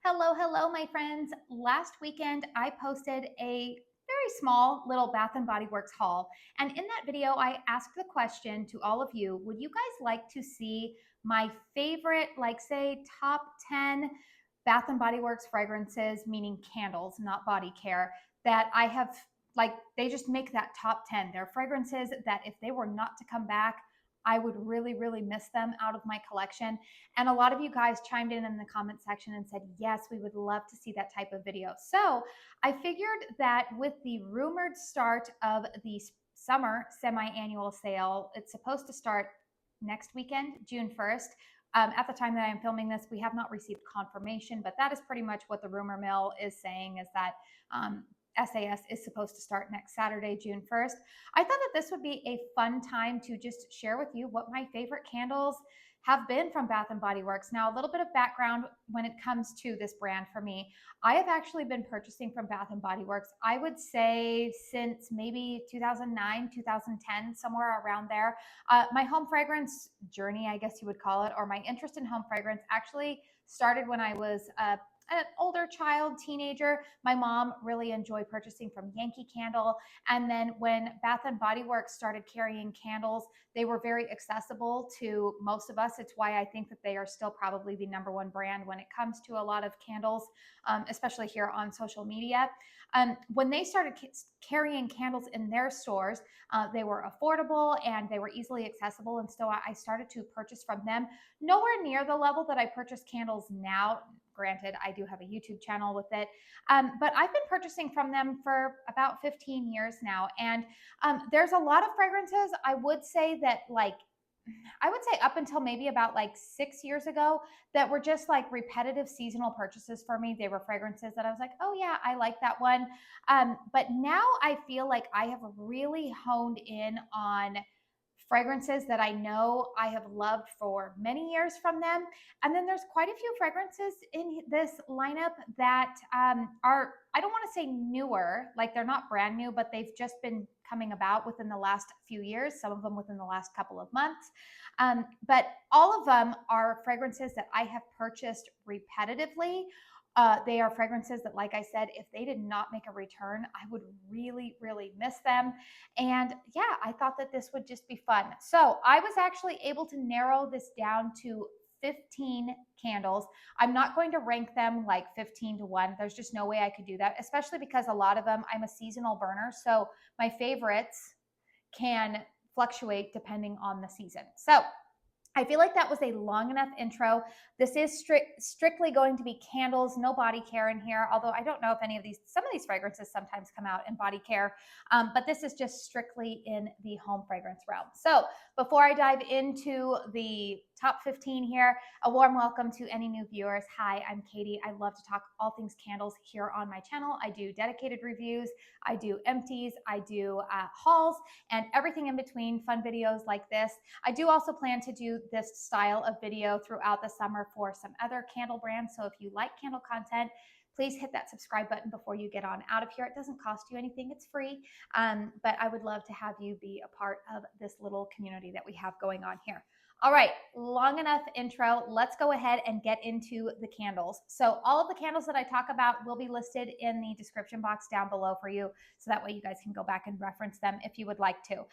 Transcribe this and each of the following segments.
Hello, my friends. Last weekend, I posted a very small little Bath and Body Works haul. And in that video, I asked the question to all of you, would you guys like to see my favorite, like say top 10 Bath and Body Works fragrances, meaning candles, not body care, that I have, like, they just make that top 10. They're fragrances that if they were not to come back, I would really miss them out of my collection. And a lot of you guys chimed in the comment section and said, yes, we would love to see that type of video. So I figured that with the rumored start of the summer semi-annual sale, it's supposed to start next weekend, June 1st. At the time that I'm filming this, we have not received confirmation, but that is pretty much what the rumor mill is saying, is that SAS is supposed to start next Saturday, June 1st. I thought that this would be a fun time to just share with you what my favorite candles have been from Bath and Body Works. Now, a little bit of background when it comes to this brand for me. I have actually been purchasing from Bath and Body Works, I would say since maybe 2009, 2010, somewhere around there. My home fragrance journey, I guess you would call it, or my interest in home fragrance actually started when I was an older child, teenager. My mom really enjoyed purchasing from Yankee Candle. And then when Bath and Body Works started carrying candles, they were very accessible to most of us. It's why I think that they are still probably the #1 brand when it comes to a lot of candles, especially here on social media. When they started carrying candles in their stores, they were affordable and they were easily accessible. And so I started to purchase from them, nowhere near the level that I purchase candles now. Granted, I do have a YouTube channel with it, but I've been purchasing from them for about 15 years now. And there's a lot of fragrances. I would say up until maybe about like 6 years ago, that were just like repetitive seasonal purchases for me. They were fragrances that I was like, oh yeah, I like that one. But now I feel like I have really honed in on fragrances that I know I have loved for many years from them. And then there's quite a few fragrances in this lineup that are, I don't want to say newer, like they're not brand new, but they've just been coming about within the last few years, some of them within the last couple of months. But all of them are fragrances that I have purchased repetitively. They are fragrances that, like I said, if they did not make a return, I would really miss them. And yeah, I thought that this would just be fun. So I was actually able to narrow this down to 15 candles. I'm not going to rank them like 15 to 1. There's just no way I could do that, especially because a lot of them, I'm a seasonal burner. So my favorites can fluctuate depending on the season. So I feel like that was a long enough intro. This is strictly going to be candles, no body care in here, although I don't know if some of these fragrances sometimes come out in body care, but this is just strictly in the home fragrance realm. So before I dive into the top 15 here, a warm welcome to any new viewers. Hi, I'm Katie. I love to talk all things candles here on my channel. I do dedicated reviews, I do empties, I do hauls, and everything in between, fun videos like this. I do also plan to do this style of video throughout the summer for some other candle brands. So if you like candle content, please hit that subscribe button before you get on out of here. It doesn't cost you anything, it's free. But I would love to have you be a part of this little community that we have going on here. All right, long enough intro. Let's go ahead and get into the candles. So all of the candles that I talk about will be listed in the description box down below for you. So that way you guys can go back and reference them if you would like to.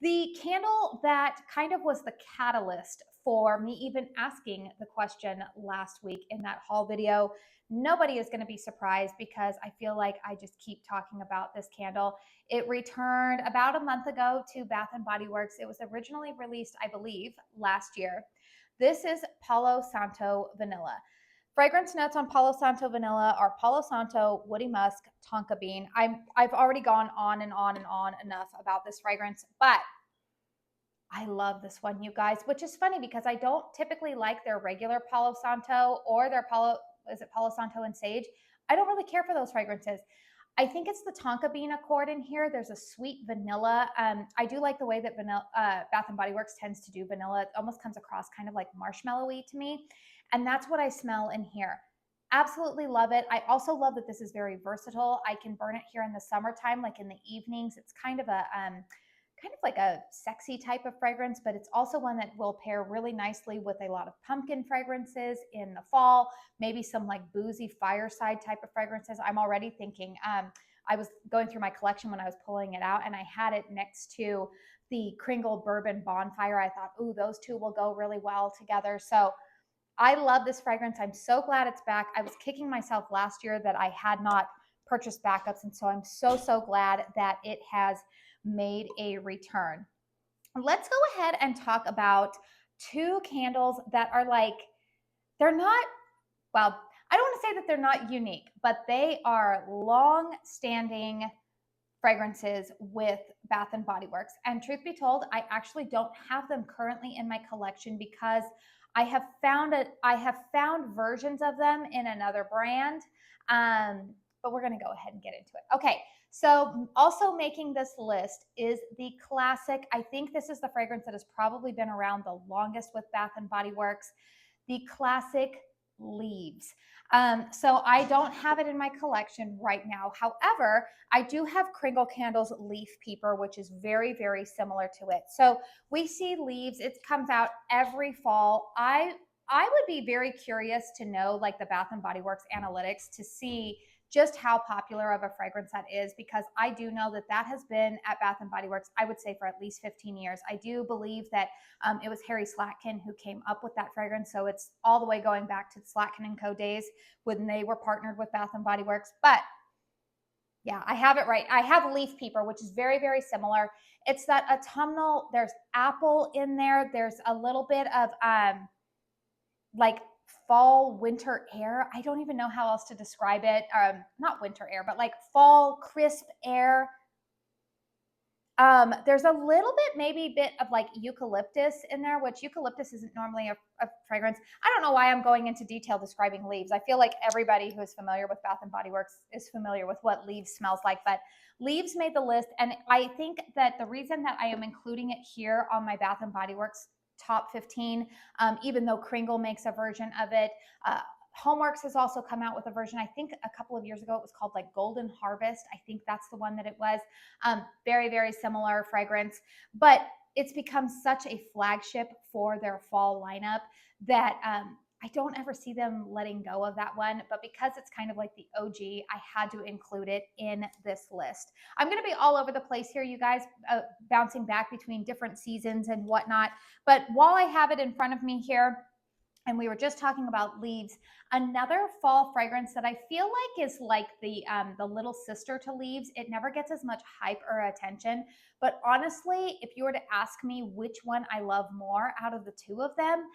The candle that kind of was the catalyst for me even asking the question last week in that haul video, nobody is going to be surprised because I feel like I just keep talking about this candle. It returned about a month ago to Bath and Body Works. It was originally released, I believe, last year. This is Palo Santo Vanilla. Fragrance notes on Palo Santo Vanilla are Palo Santo, woody musk, tonka bean. I've already gone on and on enough about this fragrance, but I love this one, you guys, which is funny because I don't typically like their regular Palo Santo or their Palo Santo and Sage. I don't really care for those fragrances. I think it's the tonka bean accord in here. There's a sweet vanilla. I do like the way that Bath and Body Works tends to do vanilla. It almost comes across kind of like marshmallowy to me. And that's what I smell in here. Absolutely love it. I also love that this is very versatile. I can burn it here in the summertime, like in the evenings. It's kind of a kind of like a sexy type of fragrance, but it's also one that will pair really nicely with a lot of pumpkin fragrances in the fall, maybe some like boozy fireside type of fragrances. I'm already thinking, I was going through my collection when I was pulling it out, and I had it next to the Kringle Bourbon Bonfire. I thought, ooh, those two will go really well together. So I love this fragrance. I'm so glad it's back. I was kicking myself last year that I had not purchased backups. And so I'm so, so glad that it has made a return. Let's go ahead and talk about two candles that are like, they're not, well, I don't want to say that they're not unique, but they are long standing fragrances with Bath and Body Works. And truth be told, I actually don't have them currently in my collection because I have found versions of them in another brand. But we're going to go ahead and get into it. Okay. So also making this list is the classic. I think this is the fragrance that has probably been around the longest with Bath and Body Works, the classic Leaves. So I don't have it in my collection right now. However, I do have Kringle Candles Leaf Peeper, which is very, very similar to it. So we see Leaves. It comes out every fall. I would be very curious to know like the Bath and Body Works analytics to see just how popular of a fragrance that is, because I do know that that has been at Bath and Body Works, I would say, for at least 15 years. I do believe that it was Harry Slatkin who came up with that fragrance, so it's all the way going back to the Slatkin and Co days when they were partnered with Bath and Body Works. But yeah, I have it right. I have Leaf Peeper, which is very, very similar. It's that autumnal. There's apple in there. There's a little bit of like fall winter air. I don't even know how else to describe it. Not winter air, but like fall crisp air. There's a little bit, maybe bit of like eucalyptus in there, which eucalyptus isn't normally a fragrance. I don't know why I'm going into detail describing Leaves. I feel like everybody who is familiar with Bath and Body Works is familiar with what Leaves smells like, but Leaves made the list. And I think that the reason that I am including it here on my Bath and Body Works top 15, even though Kringle makes a version of it, Homeworks has also come out with a version. I think a couple of years ago it was called like Golden Harvest. I think that's the one that it was. Very, very similar fragrance, but it's become such a flagship for their fall lineup that I don't ever see them letting go of that one. But because it's kind of like the OG, I had to include it in this list. I'm going to be all over the place here, you guys, bouncing back between different seasons and whatnot. But while I have it in front of me here, and we were just talking about Leaves, another fall fragrance that I feel like is like the little sister to Leaves. It never gets as much hype or attention, but honestly, if you were to ask me which one I love more out of the two of them,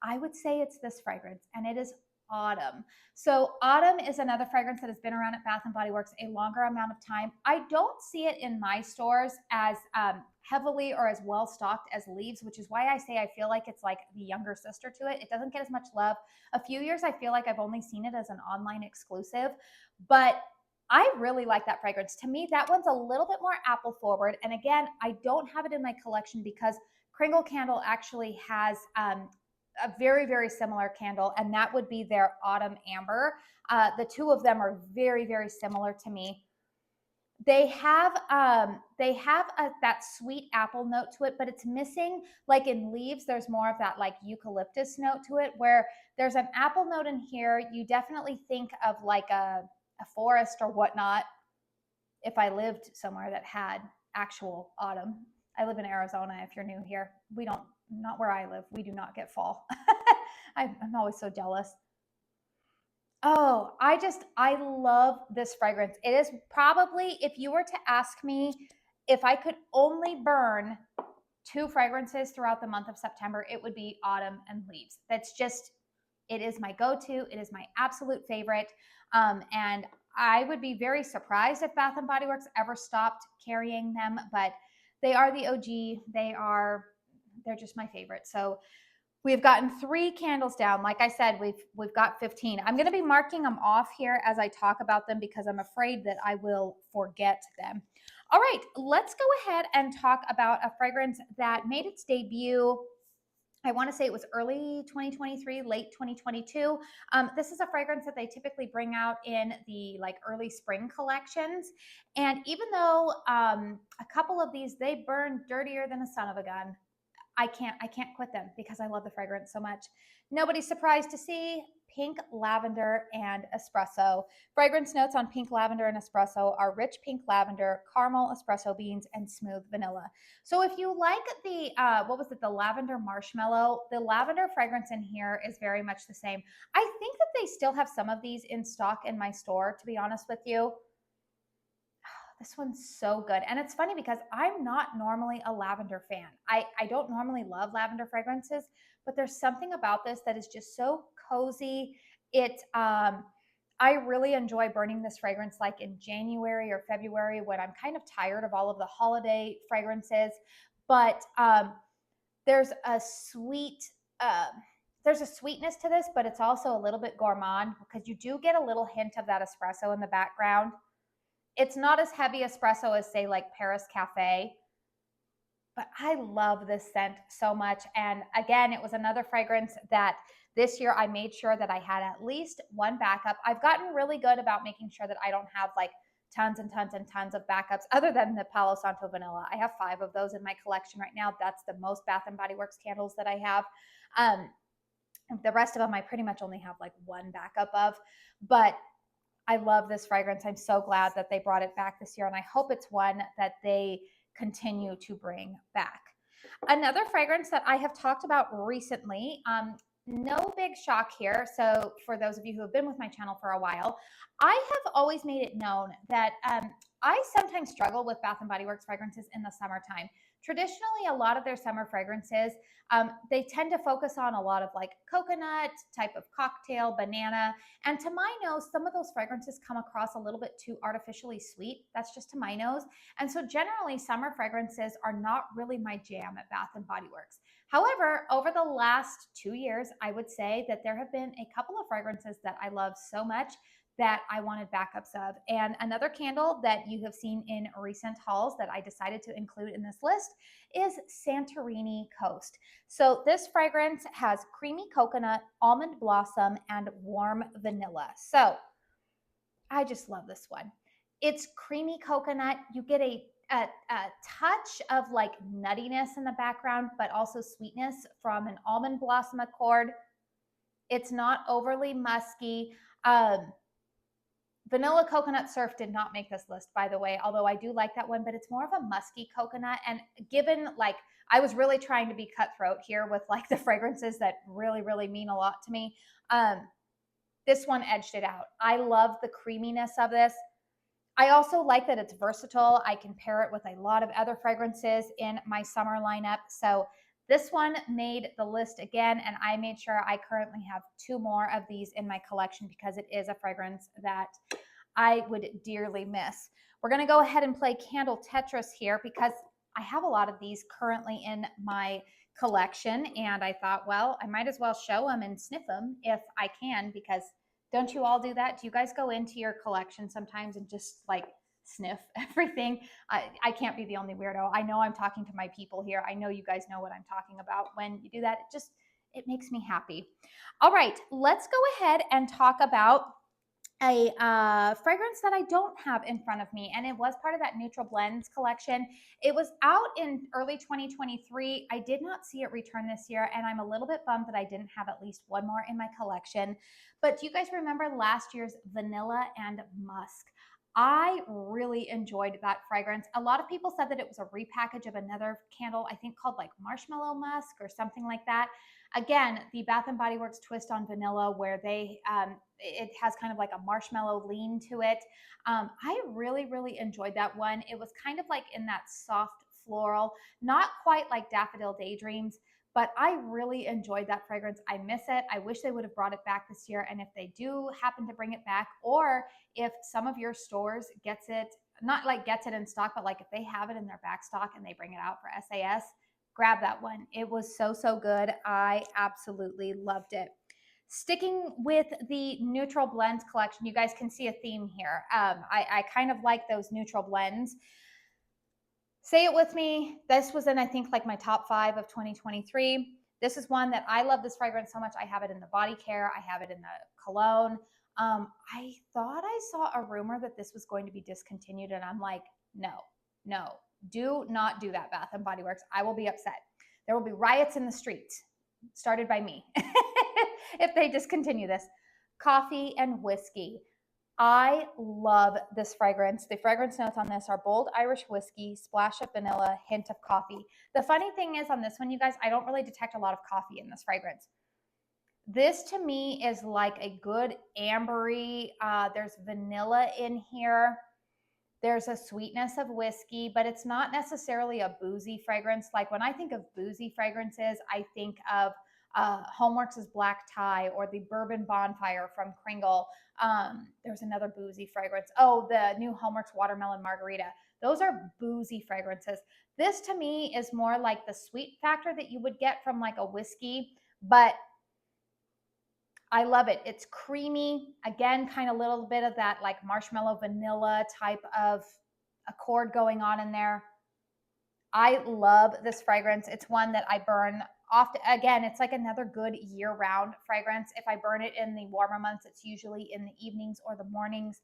I would say it's this fragrance, and it is Autumn. So Autumn is another fragrance that has been around at Bath and Body Works a longer amount of time. I don't see it in my stores as heavily or as well stocked as Leaves, which is why I say I feel like it's like the younger sister to it. It doesn't get as much love. A few years I feel like I've only seen it as an online exclusive, but I really like that fragrance. To me, that one's a little bit more apple forward. And again, I don't have it in my collection because Kringle Candle actually has a very, very similar candle, and that would be their Autumn Amber. The two of them are very, very similar to me. They have that sweet apple note to it, but it's missing, like in Leaves, there's more of that like eucalyptus note to it, where there's an apple note in here. You definitely think of like a forest or whatnot. If I lived somewhere that had actual autumn. I live in Arizona. If you're new here, we don't, not where I live, we do not get fall. I'm always so jealous. Oh, I love this fragrance. It is probably, if you were to ask me if I could only burn two fragrances throughout the month of September, it would be Autumn and Leaves. That's just, it is my go-to. It is my absolute favorite. And I would be very surprised if Bath and Body Works ever stopped carrying them, but they are the OG. They're just my favorite. So we've gotten 3 candles down. Like I said, we've got 15. I'm going to be marking them off here as I talk about them because I'm afraid that I will forget them. All right, let's go ahead and talk about a fragrance that made its debut I want to say it was early 2023, late 2022. This is a fragrance that they typically bring out in the like early spring collections. And even though a couple of these, they burn dirtier than a son of a gun, I can't quit them because I love the fragrance so much. Nobody's surprised to see pink lavender and espresso. Fragrance notes on pink lavender and espresso are rich pink lavender, caramel espresso beans, and smooth vanilla. So if you like the what was it, the lavender marshmallow, the lavender fragrance in here is very much the same. I think that they still have some of these in stock in my store, to be honest with you. This one's so good. And it's funny because I'm not normally a lavender fan. I don't normally love lavender fragrances, but there's something about this that is just so cozy. I really enjoy burning this fragrance like in January or February when I'm kind of tired of all of the holiday fragrances. But there's a sweet uh, there's a sweetness to this, but it's also a little bit gourmand because you do get a little hint of that espresso in the background. It's not as heavy espresso as, say, like Paris Cafe, but I love this scent so much. And again, it was another fragrance that this year I made sure that I had at least one backup. I've gotten really good about making sure that I don't have like tons and tons and tons of backups other than the Palo Santo vanilla. I have 5 of those in my collection right now. That's the most Bath and Body Works candles that I have. Um, the rest of them I pretty much only have like one backup of, but I love this fragrance. I'm so glad that they brought it back this year, and I hope it's one that they continue to bring back. Another fragrance that I have talked about recently, no big shock here. So, for those of you who have been with my channel for a while, I have always made it known that I sometimes struggle with Bath and Body Works fragrances in the summertime. Traditionally, a lot of their summer fragrances, they tend to focus on a lot of like coconut type of cocktail, banana, and to my nose, some of those fragrances come across a little bit too artificially sweet. That's just to my nose. And so generally, summer fragrances are not really my jam at Bath and Body Works. However, over the last 2 years, I would say that there have been a couple of fragrances that I love so much that I wanted backups of. And another candle that you have seen in recent hauls that I decided to include in this list is Santorini Coast. So this fragrance has creamy coconut, almond blossom, and warm vanilla. So I just love this one. It's creamy coconut. You get a touch of like nuttiness in the background, but also sweetness from an almond blossom accord. It's not overly musky. Vanilla Coconut Surf did not make this list, by the way, although I do like that one, but it's more of a musky coconut. And given like, I was really trying to be cutthroat here with like the fragrances that really, really mean a lot to me. This one edged it out. I love the creaminess of this. I also like that it's versatile. I can pair it with a lot of other fragrances in my summer lineup. So this one made the list again, and I made sure I currently have 2 more of these in my collection because it is a fragrance that I would dearly miss. We're going to go ahead and play Candle Tetris here because I have a lot of these currently in my collection, and I thought, well, I might as well show them and sniff them if I can, because don't you all do that? Do you guys go into your collection sometimes and just like sniff everything? I can't be the only weirdo. I know I'm talking to my people here. I know you guys know what I'm talking about. When you do that, it makes me happy. All right, let's go ahead and talk about a fragrance that I don't have in front of me, and it was part of that Neutral Blends collection. It was out in early 2023. I did not see it return this year, and I'm a little bit bummed that I didn't have at least one more in my collection. But do you guys remember last year's Vanilla and Musk? I really enjoyed that fragrance. A lot of people said that it was a repackage of another candle, I think called like Marshmallow Musk or something like that. Again, the Bath and Body Works twist on vanilla, where it has kind of like a marshmallow lean to it. I really, really enjoyed that one. It was kind of like in that soft floral, not quite like Daffodil Daydreams, but I really enjoyed that fragrance. I miss it. I wish they would have brought it back this year. And if they do happen to bring it back, or if some of your stores gets it, not like gets it in stock, but like if they have it in their back stock and they bring it out for SAS, grab that one. It was so, so good. I absolutely loved it. Sticking with the neutral blends collection, you guys can see a theme here. I kind of like those neutral blends. Say it with me. This was in, I think, like my top 5 of 2023. This is one that I love this fragrance so much. I have it in the body care. I have it in the cologne. I thought I saw a rumor that this was going to be discontinued, and I'm like, no, no, do not do that, Bath and Body Works. I will be upset. There will be riots in the streets, started by me, if they discontinue this. Coffee and whiskey. I love this fragrance. The fragrance notes on this are bold Irish whiskey, splash of vanilla, hint of coffee. The funny thing is on this one, you guys, I don't really detect a lot of coffee in this fragrance. This to me is like a good ambery. There's vanilla in here. There's a sweetness of whiskey, but it's not necessarily a boozy fragrance. Like when I think of boozy fragrances, I think of Homeworks' Black Tie or the Bourbon Bonfire from Kringle. There's another boozy fragrance. Oh, the new Homeworks Watermelon Margarita. Those are boozy fragrances. This to me is more like the sweet factor that you would get from like a whiskey, but I love it. It's creamy. Again, kind of a little bit of that like marshmallow vanilla type of accord going on in there. I love this fragrance. It's one that I burn often. Again, it's like another good year-round fragrance. If I burn it in the warmer months, it's usually in the evenings or the mornings,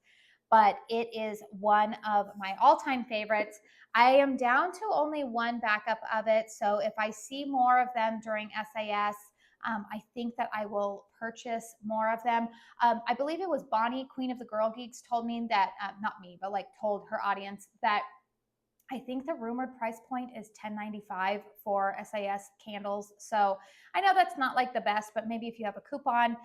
but it is one of my all-time favorites. I am down to only one backup of it, so if I see more of them during SAS, I think that I will purchase more of them. I believe it was Bonnie, Queen of the Girl Geeks, told me that, not me, but like told her audience that I think the rumored price point is $10.95 for SAS candles. So I know that's not like the best, but maybe if you have a coupon,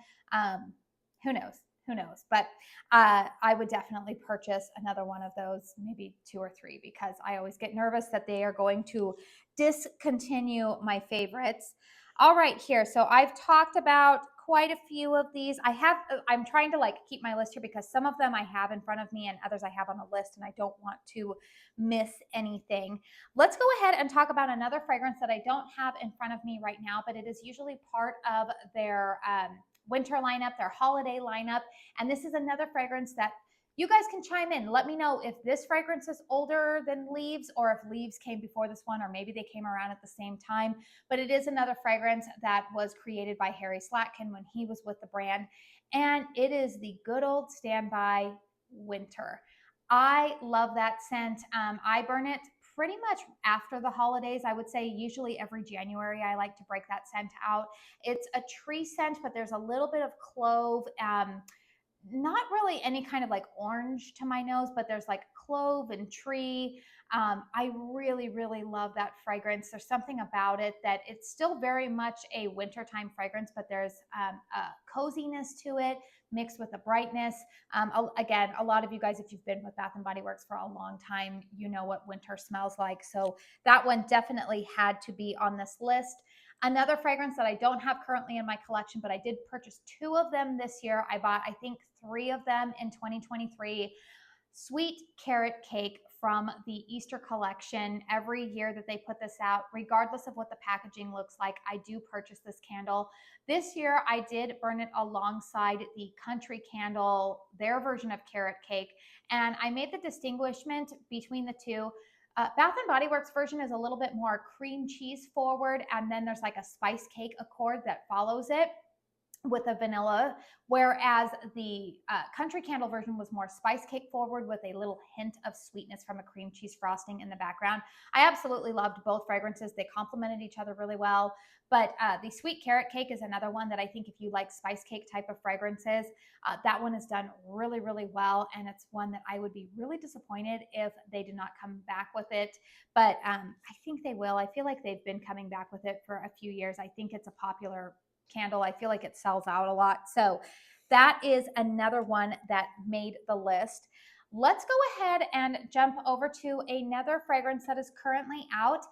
who knows? Who knows? But I would definitely purchase another one of those, maybe 2 or 3, because I always get nervous that they are going to discontinue my favorites. All right, here. So I've talked about quite a few of these. I'm trying to like keep my list here because some of them I have in front of me and others I have on a list, and I don't want to miss anything. Let's go ahead and talk about another fragrance that I don't have in front of me right now, but it is usually part of their winter lineup, their holiday lineup. And this is another fragrance that you guys can chime in. Let me know if this fragrance is older than Leaves or if Leaves came before this one, or maybe they came around at the same time. But it is another fragrance that was created by Harry Slatkin when he was with the brand. And it is the good old standby Winter. I love that scent. I burn it pretty much after the holidays. I would say usually every January I like to break that scent out. It's a tree scent, but there's a little bit of clove. Not really any kind of like orange to my nose, but there's like clove and tree. I really, really love that fragrance. There's something about it that it's still very much a wintertime fragrance, but there's a coziness to it mixed with a brightness. Again, a lot of you guys, if you've been with Bath and Body Works for a long time, you know what winter smells like. So that one definitely had to be on this list. Another fragrance that I don't have currently in my collection, but I did purchase 2 of them this year. I bought, I think, 3 of them in 2023. Sweet Carrot Cake from the Easter collection. Every year that they put this out, regardless of what the packaging looks like, I do purchase this candle. This year, I did burn it alongside the Country Candle, their version of Carrot Cake, and I made the distinguishment between the two. Bath and Body Works version is a little bit more cream cheese forward, and then there's like a spice cake accord that follows it with a vanilla, whereas the Country Candle version was more spice cake forward with a little hint of sweetness from a cream cheese frosting in the background. I absolutely loved both fragrances. They complemented each other really well. But the Sweet Carrot Cake is another one that I think if you like spice cake type of fragrances, that one is done really, really well. And it's one that I would be really disappointed if they did not come back with it. But I think they will. I feel like they've been coming back with it for a few years. I think it's a popular candle. I feel like it sells out a lot. So that is another one that made the list. Let's go ahead and jump over to another fragrance that is currently out.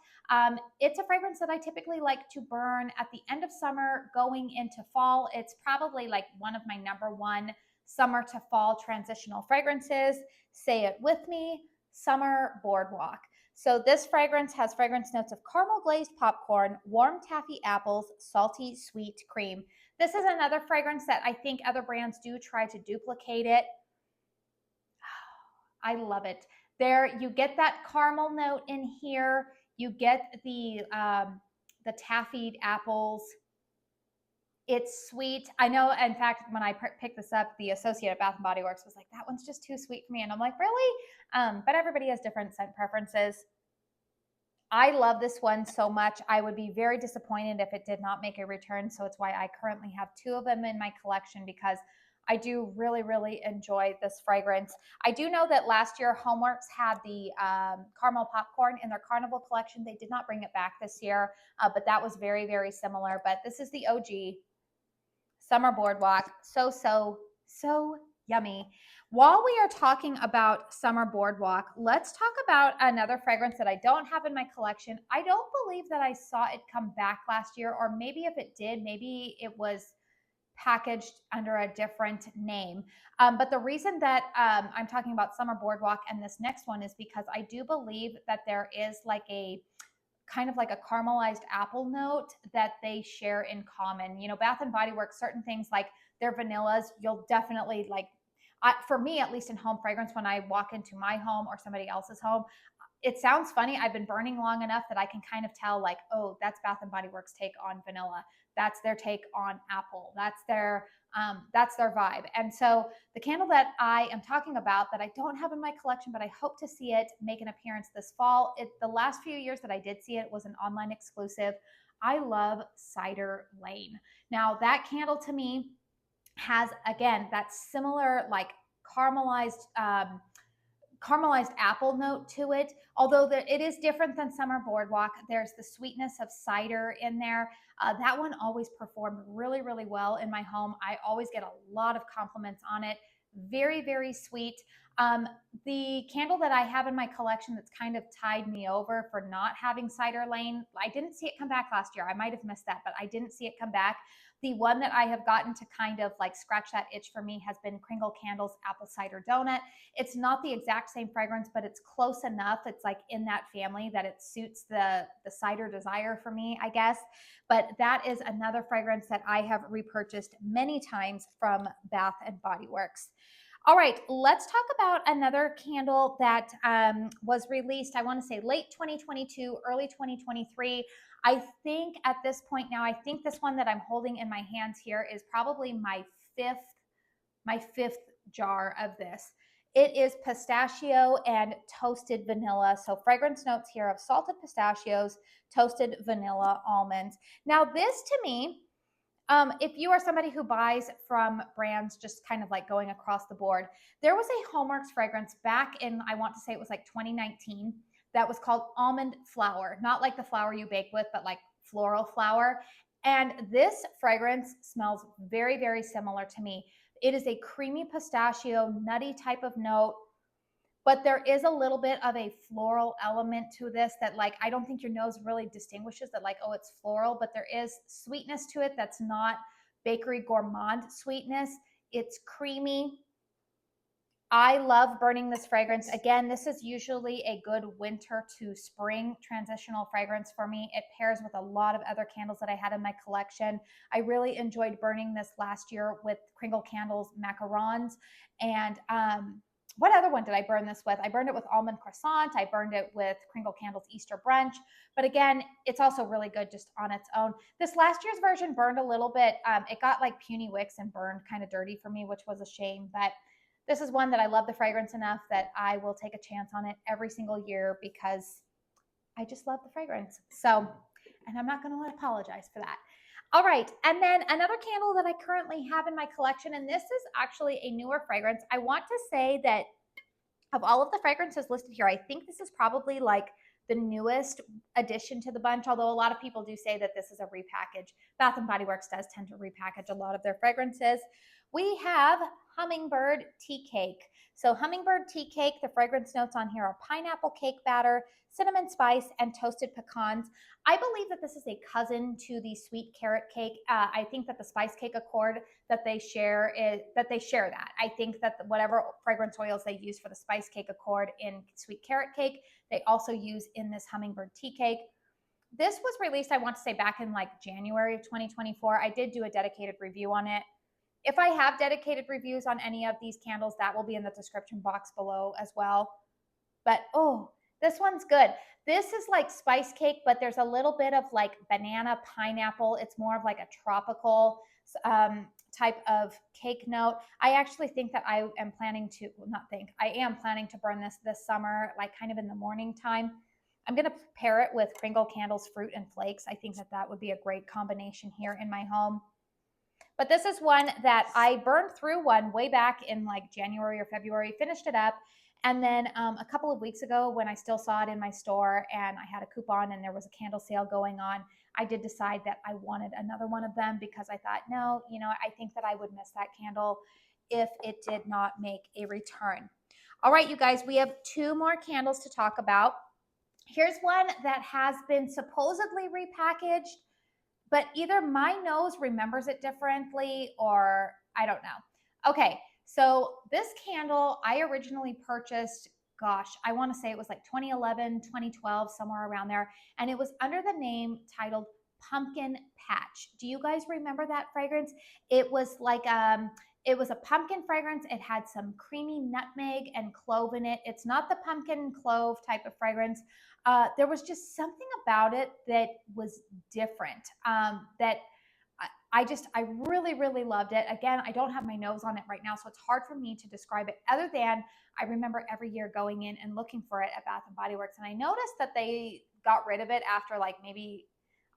It's a fragrance that I typically like to burn at the end of summer going into fall. It's probably like one of my number one summer to fall transitional fragrances. Say it with me, Summer Boardwalk. So this fragrance has fragrance notes of caramel glazed popcorn, warm taffy apples, salty sweet cream. This is another fragrance that I think other brands do try to duplicate it. I love it. There, you get that caramel note in here. You get the taffied apples. It's sweet. I know, in fact, when I picked this up, the associate at Bath and Body Works was like, that one's just too sweet for me. And I'm like, really? But everybody has different scent preferences. I love this one so much. I would be very disappointed if it did not make a return. So it's why I currently have two of them in my collection, because I do really, really enjoy this fragrance. I do know that last year Homeworks had the caramel popcorn in their Carnival collection. They did not bring it back this year, but that was very, very similar. But this is the OG Summer Boardwalk. So yummy. While we are talking about Summer Boardwalk, let's talk about another fragrance that I don't have in my collection. I don't believe that I saw it come back last year, or maybe if it did, maybe it was packaged under a different name. But the reason that I'm talking about Summer Boardwalk and this next one is because I do believe that there is like a kind of like a caramelized apple note that they share in common. You know, Bath and Body Works, certain things like their vanillas, you'll definitely like, for me, at least in home fragrance, when I walk into my home or somebody else's home, it sounds funny. I've been burning long enough that I can kind of tell, like, oh, that's Bath and Body Works take on vanilla. That's their take on apple. That's their vibe. And so the candle that I am talking about that I don't have in my collection, but I hope to see it make an appearance this fall. The last few years that I did see it was an online exclusive. I love Cider Lane. Now that candle to me has, again, that similar like caramelized caramelized apple note to it. Although it is different than Summer Boardwalk, there's the sweetness of cider in there. That one always performed really, really well in my home. I always get a lot of compliments on it. Very, very sweet. The candle that I have in my collection that's kind of tied me over for not having Cider Lane, I didn't see it come back last year. I might have missed that, but I didn't see it come back. The one that I have gotten to kind of like scratch that itch for me has been Kringle Candles Apple Cider Donut. It's not the exact same fragrance, but it's close enough. It's like in that family that it suits the cider desire for me, I guess. But that is another fragrance that I have repurchased many times from Bath and Body Works. All right, let's talk about another candle that was released, I want to say late 2022, early 2023. I think at this point now, I think this one that I'm holding in my hands here is probably my fifth jar of this. It is pistachio and toasted vanilla. So fragrance notes here of salted pistachios, toasted vanilla, almonds. Now this to me, if you are somebody who buys from brands just kind of like going across the board, there was a Hallmarks fragrance back in, I want to say it was like 2019, that was called Almond Flower. Not like the flour you bake with, but like floral flower. And this fragrance smells very, very similar to me. It is a creamy pistachio, nutty type of note, but there is a little bit of a floral element to this that, like, I don't think your nose really distinguishes that, like, oh, it's floral, but there is sweetness to it that's not bakery gourmand sweetness. It's creamy. I love burning this fragrance. Again, this is usually a good winter to spring transitional fragrance for me. It pairs with a lot of other candles that I had in my collection. I really enjoyed burning this last year with Kringle Candles Macarons. And what other one did I burn this with? I burned it with Almond Croissant. I burned it with Kringle Candles Easter Brunch. But again, it's also really good just on its own. This last year's version burned a little bit. It got like puny wicks and burned kind of dirty for me, which was a shame. But this is one that I love the fragrance enough that I will take a chance on it every single year because I just love the fragrance. So, and I'm not going to apologize for that. All right. And then another candle that I currently have in my collection, and this is actually a newer fragrance. I want to say that of all of the fragrances listed here, I think this is probably like the newest addition to the bunch, although a lot of people do say that this is a repackage. Bath and Body Works does tend to repackage a lot of their fragrances. We have Hummingbird Tea Cake. So Hummingbird Tea Cake, the fragrance notes on here are pineapple cake batter, cinnamon spice, and toasted pecans. I believe that this is a cousin to the sweet carrot cake. I think that the spice cake accord that they share that. I think that whatever fragrance oils they use for the spice cake accord in sweet carrot cake, they also use in this Hummingbird Tea Cake. This was released, I want to say, back in like January of 2024. I did do a dedicated review on it. If I have dedicated reviews on any of these candles, that will be in the description box below as well. But oh, this one's good. This is like spice cake, but there's a little bit of like banana, pineapple. It's more of like a tropical type of cake note. I actually think that I am planning to, well, not think, I am planning to burn this summer, like kind of in the morning time. I'm going to pair it with Kringle Candles Fruit and Flakes. I think that would be a great combination here in my home. But this is one that I burned through one way back in like January or February, finished it up. And then a couple of weeks ago, when I still saw it in my store and I had a coupon and there was a candle sale going on, I did decide that I wanted another one of them because I thought, no, I think that I would miss that candle if it did not make a return. All right, you guys, we have 2 more candles to talk about. Here's one that has been supposedly repackaged, but either my nose remembers it differently or I don't know. Okay, so this candle I originally purchased, gosh, I want to say it was like 2011, 2012, somewhere around there. And it was under the name titled Pumpkin Patch. Do you guys remember that fragrance? It was like, it was a pumpkin fragrance. It had some creamy nutmeg and clove in it. It's not the pumpkin clove type of fragrance. There was just something about it that was different. That I really, really loved it. Again, I don't have my nose on it right now, so it's hard for me to describe it other than I remember every year going in and looking for it at Bath and Body Works. And I noticed that they got rid of it after like maybe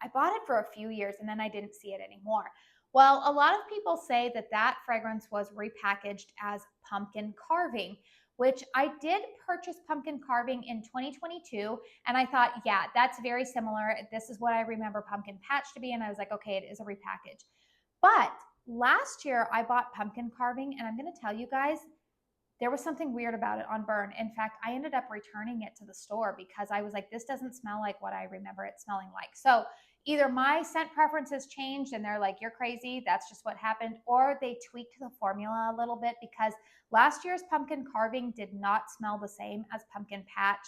I bought it for a few years and then I didn't see it anymore. Well, a lot of people say that that fragrance was repackaged as pumpkin carving, which I did purchase pumpkin carving in 2022. And I thought, yeah, that's very similar. This is what I remember pumpkin patch to be. And I was like, okay, it is a repackage. But last year I bought pumpkin carving, and I'm going to tell you guys, there was something weird about it on burn. In fact, I ended up returning it to the store because I was like, this doesn't smell like what I remember it smelling like. So either my scent preferences changed and they're like, you're crazy, that's just what happened, or they tweaked the formula a little bit because last year's pumpkin carving did not smell the same as pumpkin patch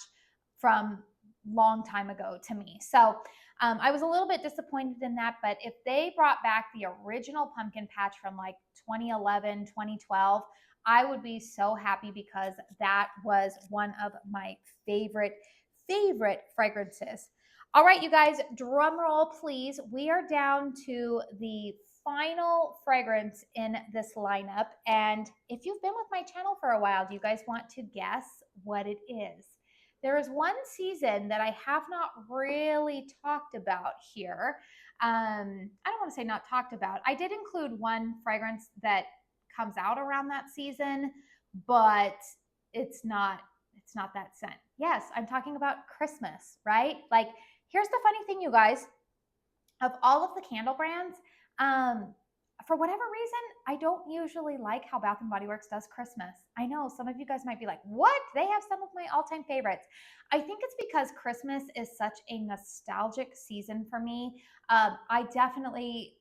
from long time ago to me. So I was a little bit disappointed in that, but if they brought back the original pumpkin patch from like 2011, 2012, I would be so happy because that was one of my favorite fragrances. All right, you guys, drum roll, please. We are down to the final fragrance in this lineup. And if you've been with my channel for a while, do you guys want to guess what it is? There is one season that I have not really talked about here. I don't want to say not talked about. I did include one fragrance that comes out around that season, but it's not that scent. Yes, I'm talking about Christmas, right? Like, here's the funny thing, you guys. Of all of the candle brands, for whatever reason, I don't usually like how Bath and Body Works does Christmas. I know some of you guys might be like, what? They have some of my all-time favorites. I think it's because Christmas is such a nostalgic season for me. I definitely,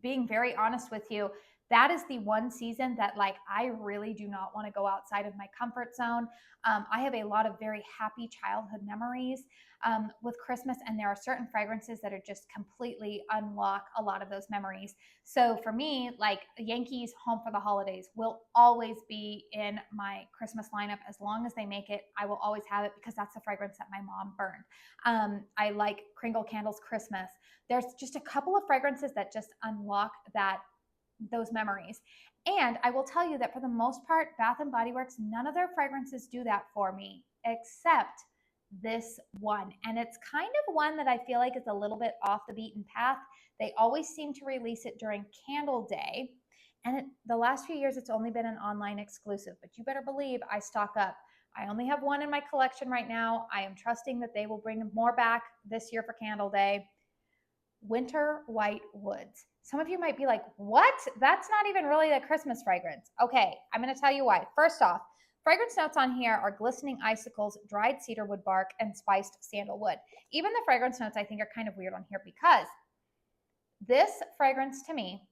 being very honest with you, that is the one season that like I really do not want to go outside of my comfort zone. I have a lot of very happy childhood memories with Christmas, and there are certain fragrances that are just completely unlock a lot of those memories. So for me, like Yankees Home for the Holidays will always be in my Christmas lineup. As long as they make it, I will always have it because that's the fragrance that my mom burned. I like Kringle Candles Christmas. There's just a couple of fragrances that just unlock those memories. And I will tell you that for the most part, Bath and Body Works, none of their fragrances do that for me except this one. And it's kind of one that I feel like is a little bit off the beaten path. They always seem to release it during Candle Day. And the last few years, it's only been an online exclusive, but you better believe I stock up. I only have one in my collection right now. I am trusting that they will bring more back this year for Candle Day. Winter White Woods. Some of you might be like, what? That's not even really a Christmas fragrance. Okay, I'm going to tell you why. First off, fragrance notes on here are glistening icicles, dried cedarwood bark, and spiced sandalwood. Even the fragrance notes I think are kind of weird on here because this fragrance to me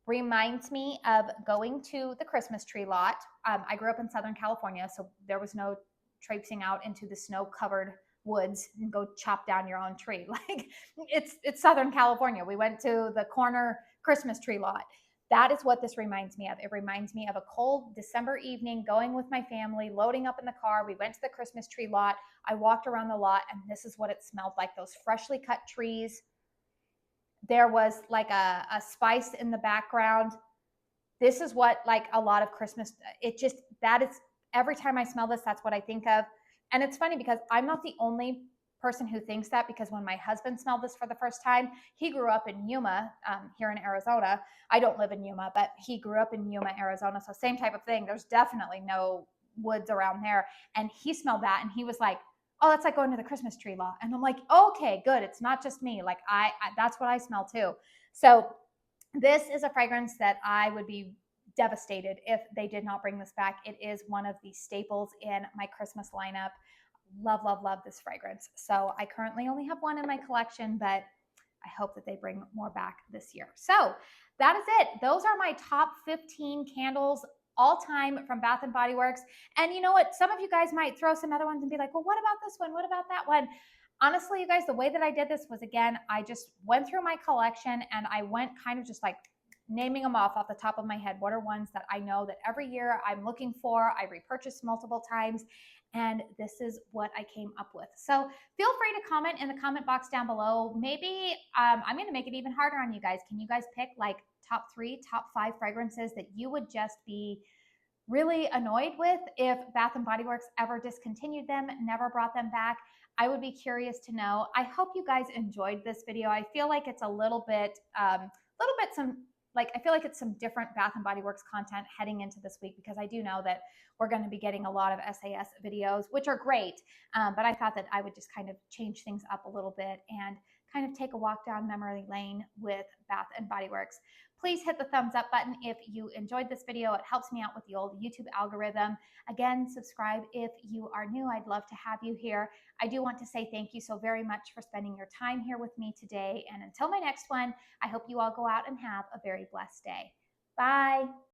reminds me of going to the Christmas tree lot. I grew up in Southern California, so there was no traipsing out into the snow-covered woods and go chop down your own tree. Like it's Southern California. We went to the corner Christmas tree lot. That is what this reminds me of. It reminds me of a cold December evening, going with my family, loading up in the car. We went to the Christmas tree lot. I walked around the lot, and this is what it smelled like. Those freshly cut trees, there was like a spice in the background. This is what like a lot of Christmas, it just, that is, every time I smell this, that's what I think of. And it's funny because I'm not the only person who thinks that, because when my husband smelled this for the first time, he grew up in Yuma, here in Arizona. I don't live in Yuma, but he grew up in Yuma, Arizona. So same type of thing. There's definitely no woods around there. And he smelled that and he was like, oh, that's like going to the Christmas tree law. And I'm like, okay, good. It's not just me. Like I that's what I smell too. So this is a fragrance that I would be devastated if they did not bring this back. It is one of the staples in my Christmas lineup. Love, love, love this fragrance. So I currently only have one in my collection, but I hope that they bring more back this year. So that is it. Those are my top 15 candles all time from Bath and Body Works. And you know what? Some of you guys might throw some other ones and be like, well, what about this one? What about that one? Honestly, you guys, the way that I did this was, again, I just went through my collection and I went kind of just like naming them off the top of my head. What are ones that I know that every year I'm looking for, I repurchase multiple times, and this is what I came up with. So feel free to comment in the comment box down below. Maybe I'm going to make it even harder on you guys. Can you guys pick like top 3, top 5 fragrances that you would just be really annoyed with if Bath and Body Works ever discontinued them, never brought them back? I would be curious to know. I hope you guys enjoyed this video. I feel like it's a little bit some, like, I feel like it's some different Bath and Body Works content heading into this week, because I do know that we're going to be getting a lot of SAS videos, which are great. But I thought that I would just kind of change things up a little bit and kind of take a walk down memory lane with Bath and Body Works. Please hit the thumbs up button if you enjoyed this video. It helps me out with the old YouTube algorithm. Again, subscribe if you are new. I'd love to have you here. I do want to say thank you so very much for spending your time here with me today. And until my next one, I hope you all go out and have a very blessed day. Bye.